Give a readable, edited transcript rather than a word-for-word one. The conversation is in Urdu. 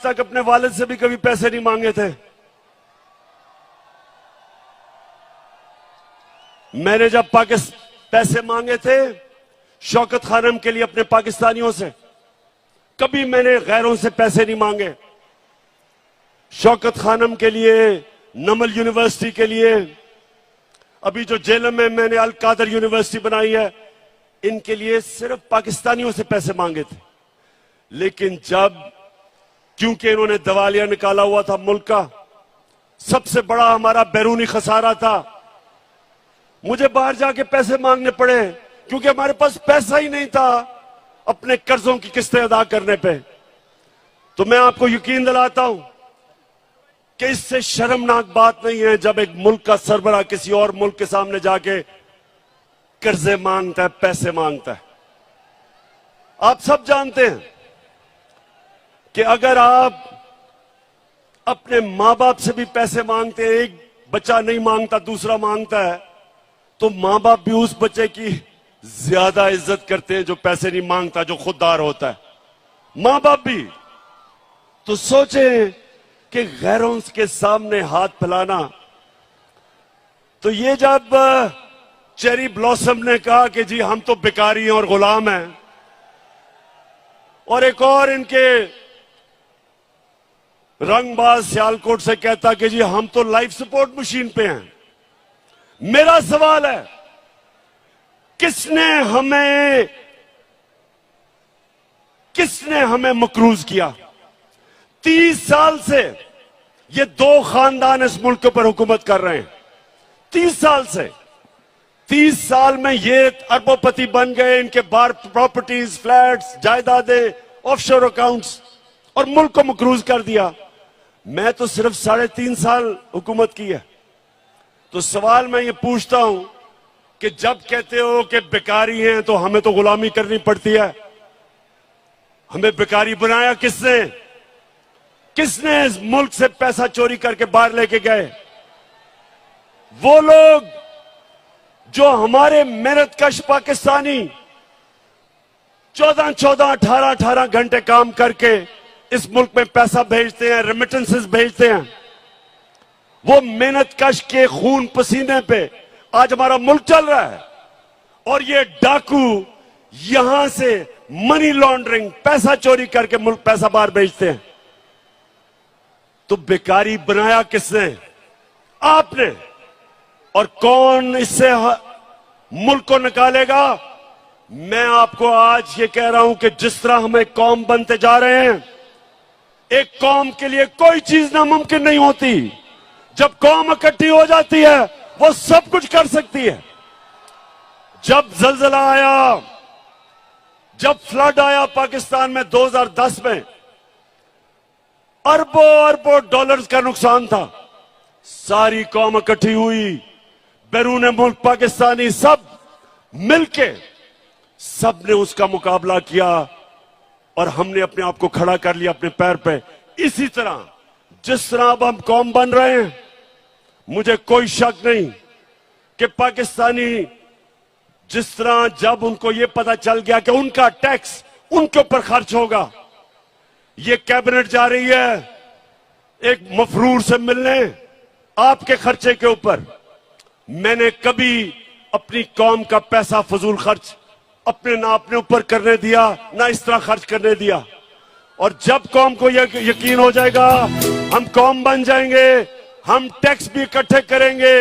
تک اپنے والد سے بھی کبھی پیسے نہیں مانگے تھے. میں نے جب پیسے مانگے تھے شوکت خانم کے لیے اپنے پاکستانیوں سے, کبھی میں نے غیروں سے پیسے نہیں مانگے. شوکت خانم کے لیے, نمل یونیورسٹی کے لیے, ابھی جو جیلم میں نے القادر یونیورسٹی بنائی ہے, ان کے لیے صرف پاکستانیوں سے پیسے مانگے تھے. لیکن جب, کیونکہ انہوں نے دیوالیہ نکالا ہوا تھا ملک کا, سب سے بڑا ہمارا بیرونی خسارہ تھا, مجھے باہر جا کے پیسے مانگنے پڑے کیونکہ ہمارے پاس پیسہ ہی نہیں تھا اپنے قرضوں کی قسطیں ادا کرنے پہ. تو میں آپ کو یقین دلاتا ہوں کہ اس سے شرمناک بات نہیں ہے جب ایک ملک کا سربراہ کسی اور ملک کے سامنے جا کے قرضے مانگتا ہے, پیسے مانگتا ہے. آپ سب جانتے ہیں کہ اگر آپ اپنے ماں باپ سے بھی پیسے مانگتے ہیں, ایک بچہ نہیں مانگتا دوسرا مانگتا ہے, تو ماں باپ بھی اس بچے کی زیادہ عزت کرتے ہیں جو پیسے نہیں مانگتا, جو خوددار ہوتا ہے. ماں باپ بھی. تو سوچیں کہ غیروں کے سامنے ہاتھ پھیلانا. تو یہ جب چیری بلاسم نے کہا کہ جی ہم تو بیکاری ہیں اور غلام ہیں, اور ایک اور ان کے رنگ باز سیالکوٹ سے کہتا کہ جی ہم تو لائف سپورٹ مشین پہ ہیں. میرا سوال ہے, کس نے ہمیں مقروض کیا؟ 30 سال سے یہ دو خاندان اس ملک پر حکومت کر رہے ہیں. 30 سال سے. 30 سال میں یہ اربوں پتی بن گئے, ان کے بار پراپرٹیز, فلیٹس, جائیدادیں, آف شور اکاؤنٹس, اور ملک کو مقروض کر دیا. میں تو صرف 3.5 سال حکومت کی ہے. تو سوال میں یہ پوچھتا ہوں کہ جب کہتے ہو کہ بیکاری ہیں تو ہمیں تو غلامی کرنی پڑتی ہے, ہمیں بیکاری بنایا کس نے؟ کس نے اس ملک سے پیسہ چوری کر کے باہر لے کے گئے؟ وہ لوگ جو ہمارے محنت کش پاکستانی 18 گھنٹے کام کر کے اس ملک میں پیسہ بھیجتے ہیں, ریمیٹنسز بھیجتے ہیں, وہ محنت کش کے خون پسینے پہ آج ہمارا ملک چل رہا ہے. اور یہ ڈاکو یہاں سے منی لانڈرنگ, پیسہ چوری کر کے ملک پیسہ باہر بھیجتے ہیں. تو بیکاری بنایا کس نے؟ آپ نے. اور کون اس سے ملک کو نکالے گا؟ میں آپ کو آج یہ کہہ رہا ہوں کہ جس طرح ہم ایک قوم بنتے جا رہے ہیں, ایک قوم کے لیے کوئی چیز ناممکن نہیں ہوتی. جب قوم اکٹھی ہو جاتی ہے وہ سب کچھ کر سکتی ہے. جب زلزلہ آیا, جب فلڈ آیا پاکستان میں 2010 میں, اربوں ڈالرز کا نقصان تھا. ساری قوم اکٹھی ہوئی, بیرون ملک پاکستانی سب مل کے, سب نے اس کا مقابلہ کیا, اور ہم نے اپنے آپ کو کھڑا کر لیا اپنے پیر پہ. اسی طرح جس طرح اب ہم قوم بن رہے ہیں, مجھے کوئی شک نہیں کہ پاکستانی جس طرح جب ان کو یہ پتا چل گیا کہ ان کا ٹیکس ان کے اوپر خرچ ہوگا, یہ کیبنٹ جا رہی ہے ایک مفرور سے ملنے آپ کے خرچے کے اوپر. میں نے کبھی اپنی قوم کا پیسہ فضول خرچ نہ اپنے اوپر کرنے دیا, نہ اس طرح خرچ کرنے دیا. اور جب قوم کو یہ یقین ہو جائے گا ہم قوم بن جائیں گے, ہم ٹیکس بھی اکٹھے کریں گے.